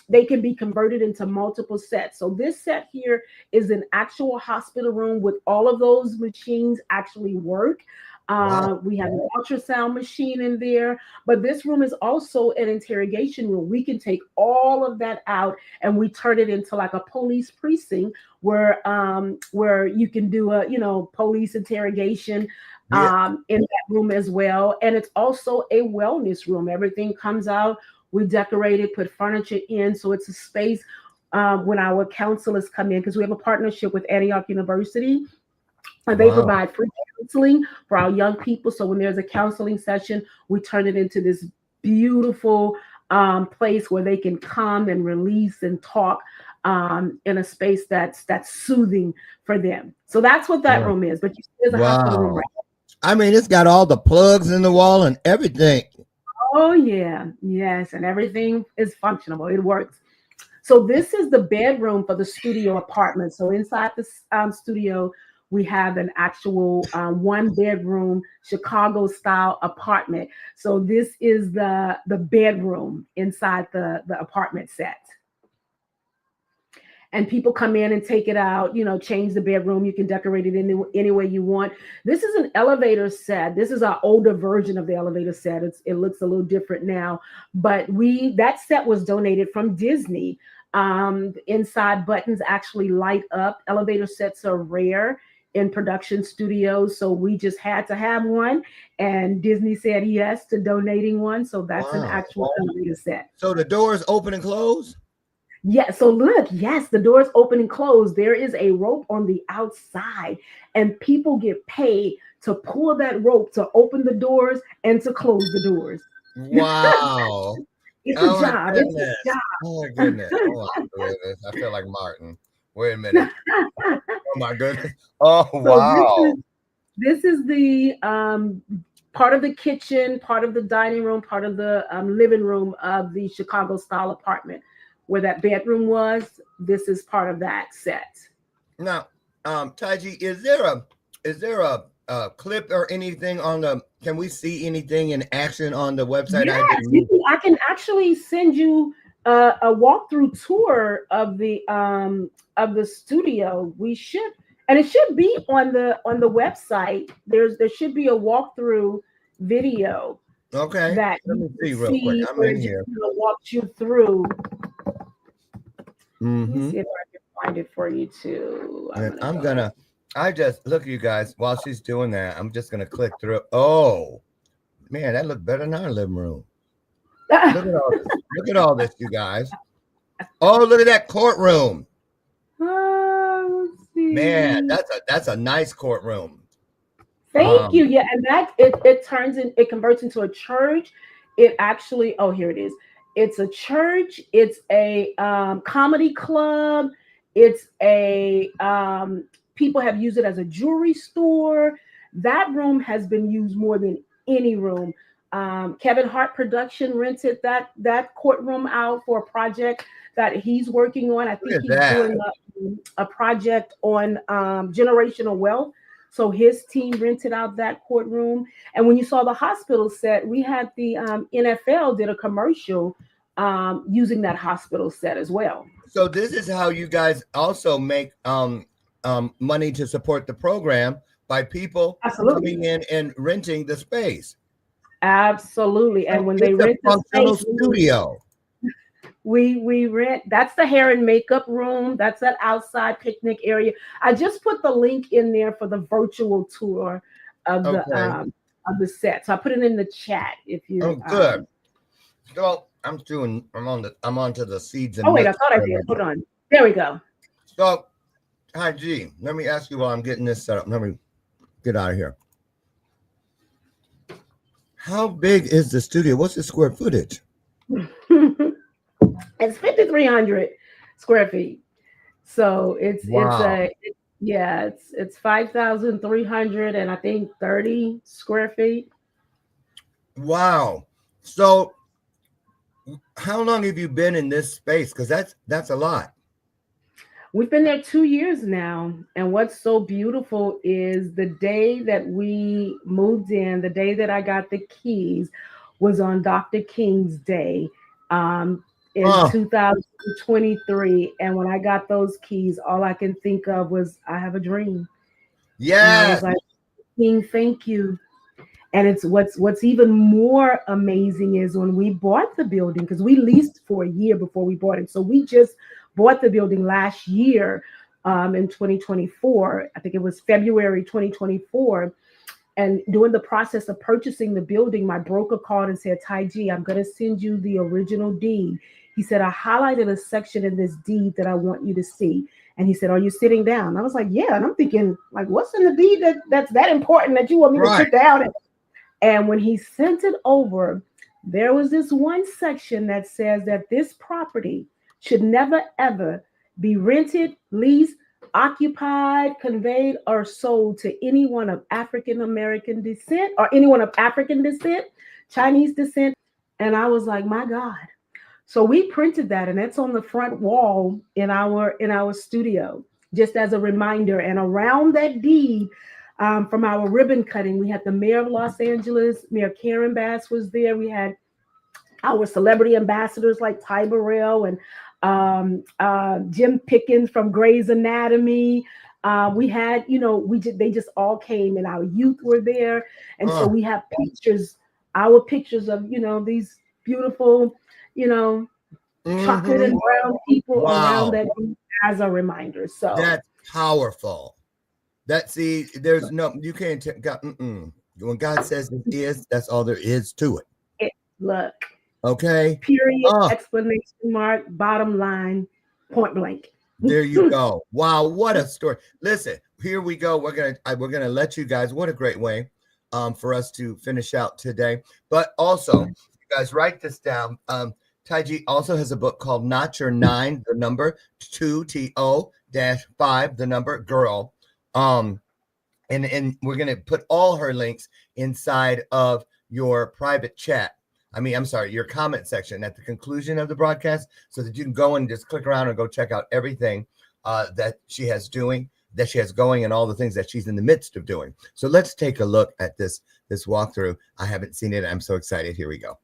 they can be converted into multiple sets. So this set here is an actual hospital room with all of those machines actually work. We have an ultrasound machine in there, but this room is also an interrogation room. We can take all of that out and we turn it into like a police precinct where you can do a police interrogation in that room as well. And it's also a wellness room. Everything comes out, we decorate it, put furniture in, so it's a space when our counselors come in, because we have a partnership with Antioch University. And they provide free counseling for our young people. So when there's a counseling session, we turn it into this beautiful place where they can come and release and talk in a space that's soothing for them. So that's what that room is. But there's a hospital room, Wow. right? I mean, it's got all the plugs in the wall and everything. Oh yeah, yes, and everything is functional. It works. So this is the bedroom for the studio apartment. So inside the studio, we have an actual one bedroom Chicago style apartment. So this is the bedroom inside the apartment set. And people come in and take it out, change the bedroom. You can decorate it any way you want. This is an elevator set. This is our older version of the elevator set. It looks a little different now, but that set was donated from Disney. Inside buttons actually light up. Elevator sets are rare in production studios, so we just had to have one, and Disney said yes to donating one. So that's an actual elevator set. So the doors open and close? Yeah, so look, yes, the doors open and close. There is a rope on the outside, and people get paid to pull that rope to open the doors and to close the doors. Wow. It's Oh a my job. goodness. It's a job. Oh my goodness. Oh my goodness. I feel like Martin. Wait a minute. Oh my goodness. Oh wow. This is the part of the kitchen, part of the dining room, part of the living room of the Chicago style apartment. Where that bedroom was, this is part of that set. Now, Tige, is there a clip or anything on the? Can we see anything in action on the website? Yes, I can actually send you a walkthrough tour of the studio. We should, and it should be on the website. There should be a walkthrough video. Okay. That Let me see real see quick. I'm in here. Walks you through. Let me Mm-hmm. see if I can find it for you too. I just look at you guys while she's doing that. I'm just gonna click through. Oh man, that looked better than our living room. Look at all this. Look at all this, you guys. Oh, look at that courtroom. Let's see. Man, that's a nice courtroom. Thank you. Yeah, and that it converts into a church. It actually, oh, here it is. It's a church. It's a comedy club. It's a people have used it as a jewelry store. That room has been used more than any room. Kevin Hart Production rented that courtroom out for a project that he's working on. I think he's doing a project on generational wealth. So his team rented out that courtroom. And when you saw the hospital set, we had the NFL did a commercial using that hospital set as well. So this is how you guys also make money to support the program by people coming in and renting the space. Absolutely. And when they rent the space, studio. We rent, that's the hair and makeup room. That's that outside picnic area. I just put the link in there for the virtual tour of the set. So I put it in the chat if you. Oh, good. So I'm onto the seeds and. Oh wait, I thought I did. Hold on. There we go. So, hi G. Let me ask you while I'm getting this set up. Let me get out of here. How big is the studio? What's the square footage? It's 5,300 square feet. So it's 5,300 and I think 30 square feet. Wow. So how long have you been in this space? Because that's a lot. We've been there 2 years now. And what's so beautiful is the day that we moved in, the day that I got the keys was on Dr. King's day. In 2023, and when I got those keys, all I can think of was I have a dream. Yeah, I was like, King, thank you. And it's what's even more amazing is when we bought the building, because we leased for a year before we bought it. So we just bought the building last year in 2024. I think it was February 2024. And during the process of purchasing the building, my broker called and said, Tige, I'm going to send you the original deed. He said, I highlighted a section in this deed that I want you to see. And he said, are you sitting down? I was like, yeah. And I'm thinking, like, what's in the deed that's that important that you want me to sit down? And when he sent it over, there was this one section that says that this property should never, ever be rented, leased, occupied, conveyed, or sold to anyone of African American descent or anyone of African descent, Chinese descent. And I was like, my God. So we printed that, and that's on the front wall in our studio, just as a reminder. And around that deed, from our ribbon cutting, we had the mayor of Los Angeles, Mayor Karen Bass was there. We had our celebrity ambassadors like Ty Burrell and Jim Pickens from Grey's Anatomy. We had, they just all came, and our youth were there. And so we have pictures, our pictures of, these beautiful, chocolate and brown people around that as a reminder. So that's powerful. There's no, you can't tell God. When God says it is, that's all there is to it. Look. Okay. Period. Explanation mark. Bottom line. Point blank. There you go. Wow, what a story. Listen, here we go. We're gonna let you guys. What a great way for us to finish out today. But also, you guys write this down. Tige also has a book called Not Your 9, the number 2 TO-5, the number girl. And we're gonna put all her links inside of your private chat. Your comment section at the conclusion of the broadcast, so that you can go and just click around and go check out everything that she has going, and all the things that she's in the midst of doing. So let's take a look at this walkthrough. I haven't seen it. I'm so excited. Here we go.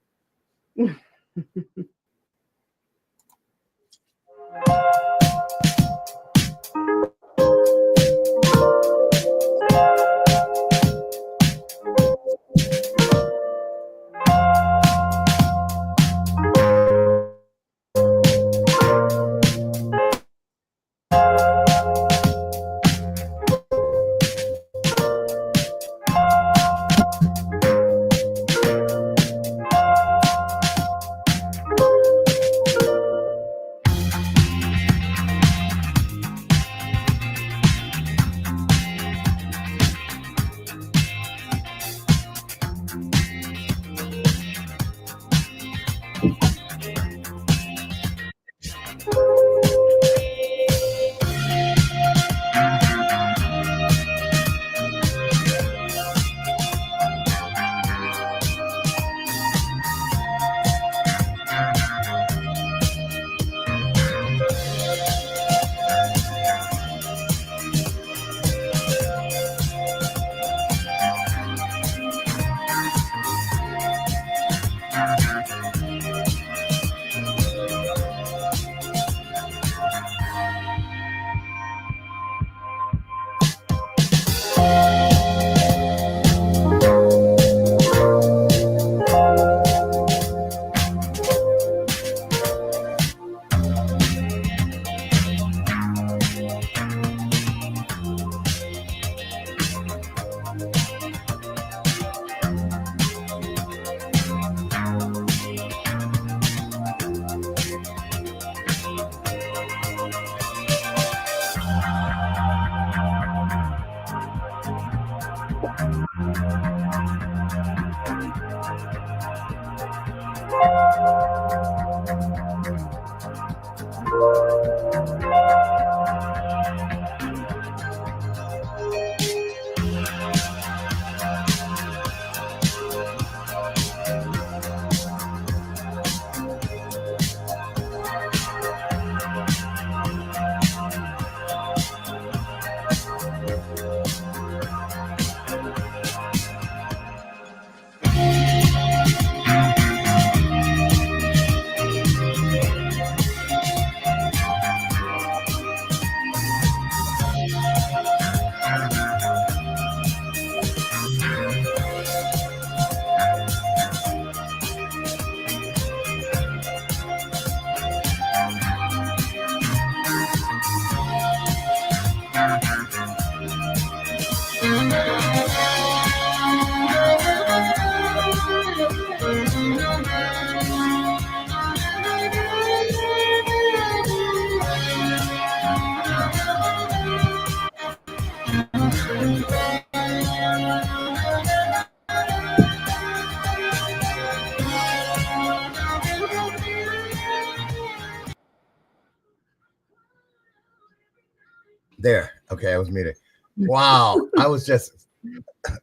There. Okay, I was muted. Wow. I was just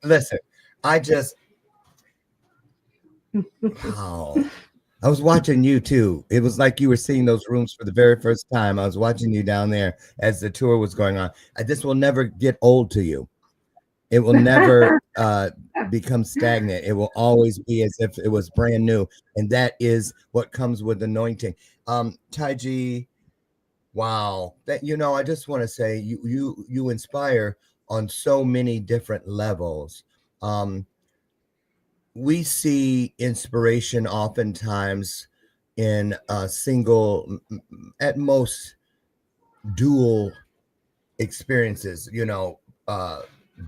listen. I just wow. I was watching you too. It was like you were seeing those rooms for the very first time. I was watching you down there as the tour was going on. This will never get old to you. It will never become stagnant. It will always be as if it was brand new. And that is what comes with anointing. Tige, wow. That I just want to say you inspire on so many different levels. We see inspiration oftentimes in a single, at most dual experiences,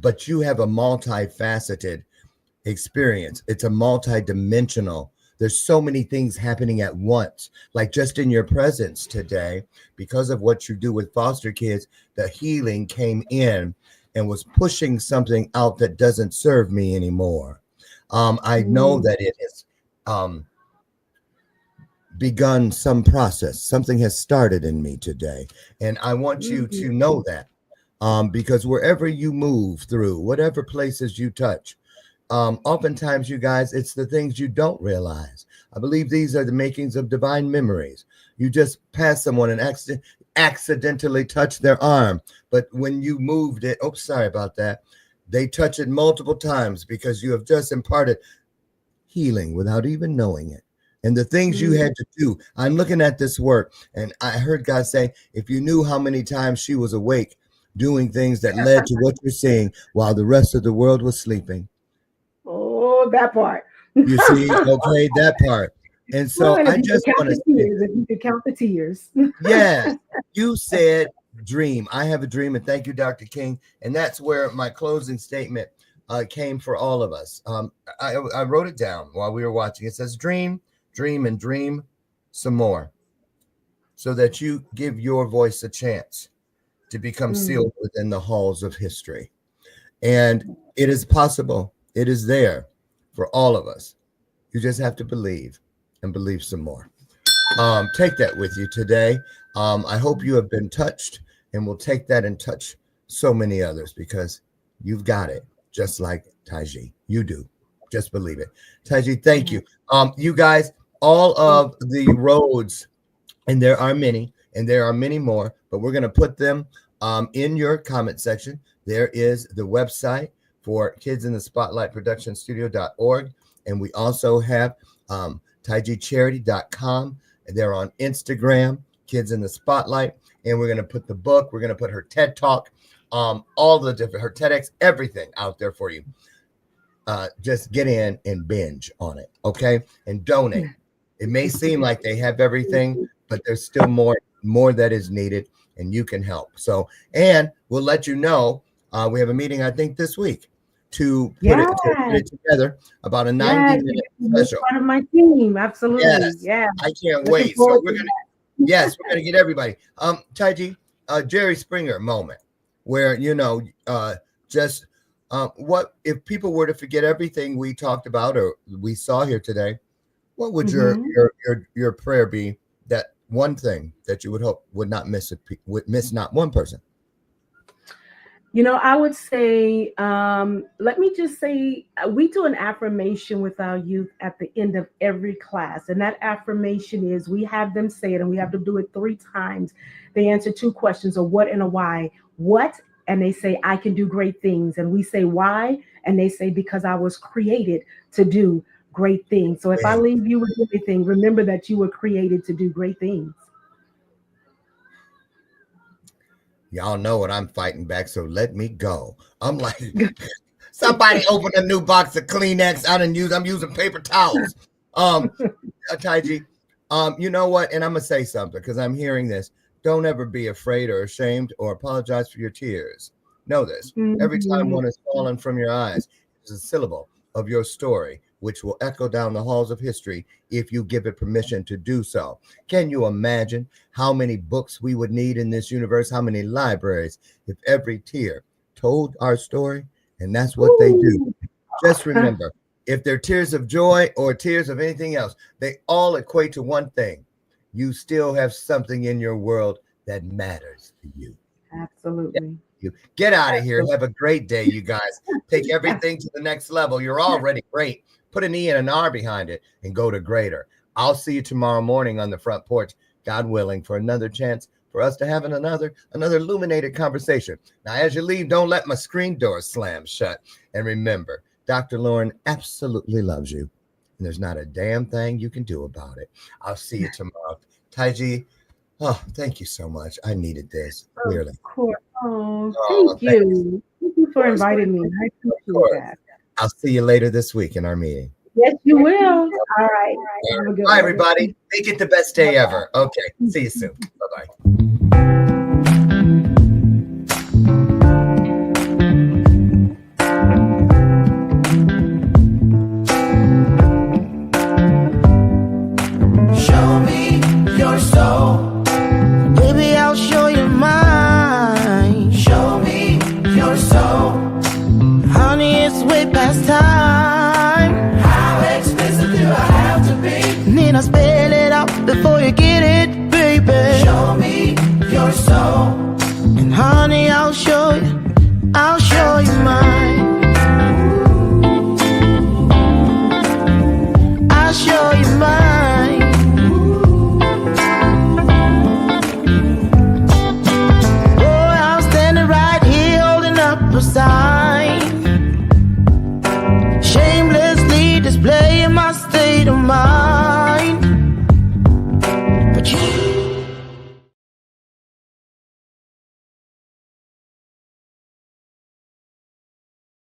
but you have a multifaceted experience. It's a multidimensional. There's so many things happening at once. Like just in your presence today, because of what you do with foster kids, the healing came in and was pushing something out that doesn't serve me anymore. I know that it has begun some process. Something has started in me today. And I want you to know that because wherever you move through, whatever places you touch, oftentimes, you guys, it's the things you don't realize. I believe these are the makings of divine memories. You just pass someone and accidentally touch their arm. But when you moved it, sorry about that. They touch it multiple times because you have just imparted healing without even knowing it. And the things you had to do. I'm looking at this work, and I heard God say, if you knew how many times she was awake doing things that led to what you're seeing while the rest of the world was sleeping. Oh, that part. You see, okay, that part. And so I just want to say, if you could count the tears. yes, you said dream. I have a dream, and thank you, Dr. King. And that's where my closing statement came for all of us. I wrote it down while we were watching. It says, dream, dream, and dream some more so that you give your voice a chance to become sealed within the halls of history. And it is possible. It is there for all of us. You just have to believe and believe some more. Take that with you today. I hope you have been touched, and will take that and touch so many others because you've got it, just like Tige. You do. Just believe it. Tige, thank you. You guys, all of the roads, and there are many, and there are many more, but we're going to put them in your comment section. There is the website for Kids in the Spotlight Production Studio.org. And we also have TigeCharity.com. They're on Instagram, Kids in the Spotlight. And we're going to put the book, we're going to put her TED Talk, all the different, her TEDx, everything out there for you. Just get in and binge on it, okay? And donate. It may seem like they have everything, but there's still more that is needed, and you can help. So, and we'll let you know, we have a meeting, I think, this week to put it together, about a 90-minute special. Part of my team, absolutely. Yes, I can't wait. So we're gonna get everybody. Tige, Jerry Springer moment, where just what if people were to forget everything we talked about or we saw here today? What would your prayer be? That one thing that you would hope would not miss not one person. I would say, let me just say, we do an affirmation with our youth at the end of every class. And that affirmation is, we have them say it, and we have to do it 3 times. They answer 2 questions, a what and a why. What? And they say, I can do great things. And we say, why? And they say, because I was created to do great things. So if I leave you with anything, remember that you were created to do great things. Y'all know what I'm fighting back, so let me go. I'm like, somebody open a new box of Kleenex. I'm using paper towels. Tige, you know what? And I'm gonna say something because I'm hearing this. Don't ever be afraid or ashamed or apologize for your tears. Know this. Every time one is fallen from your eyes, is a syllable of your story, which will echo down the halls of history if you give it permission to do so. Can you imagine how many books we would need in this universe, how many libraries, if every tear told our story? And that's what they do. Just remember, if they're tears of joy or tears of anything else, they all equate to one thing. You still have something in your world that matters to you. Absolutely. You get out of here. Have a great day, you guys. Take everything to the next level. You're already great. Put an E and an R behind it and go to greater. I'll see you tomorrow morning on the front porch, God willing, for another chance for us to have another illuminated conversation. Now, as you leave, don't let my screen door slam shut. And remember, Dr. Lauren absolutely loves you, and there's not a damn thing you can do about it. I'll see you tomorrow. Tige, oh, thank you so much. I needed this, clearly. Of course. Oh, thank you. Thank you for inviting me. I appreciate that. I'll see you later this week in our meeting. Yes, you will. All right. Have a good Bye, one. everybody. Make it the best day ever. Okay. See you soon. Bye-bye. Show me your soul. Baby, I'll show you mine. Show me your soul. Honey, it's way past time. How expensive do I have to be? Need I spell it out before you get it, baby? Show me your soul. And honey, I'll show you mine. I'll show you mine. Oh, I'm standing right here holding up a sign.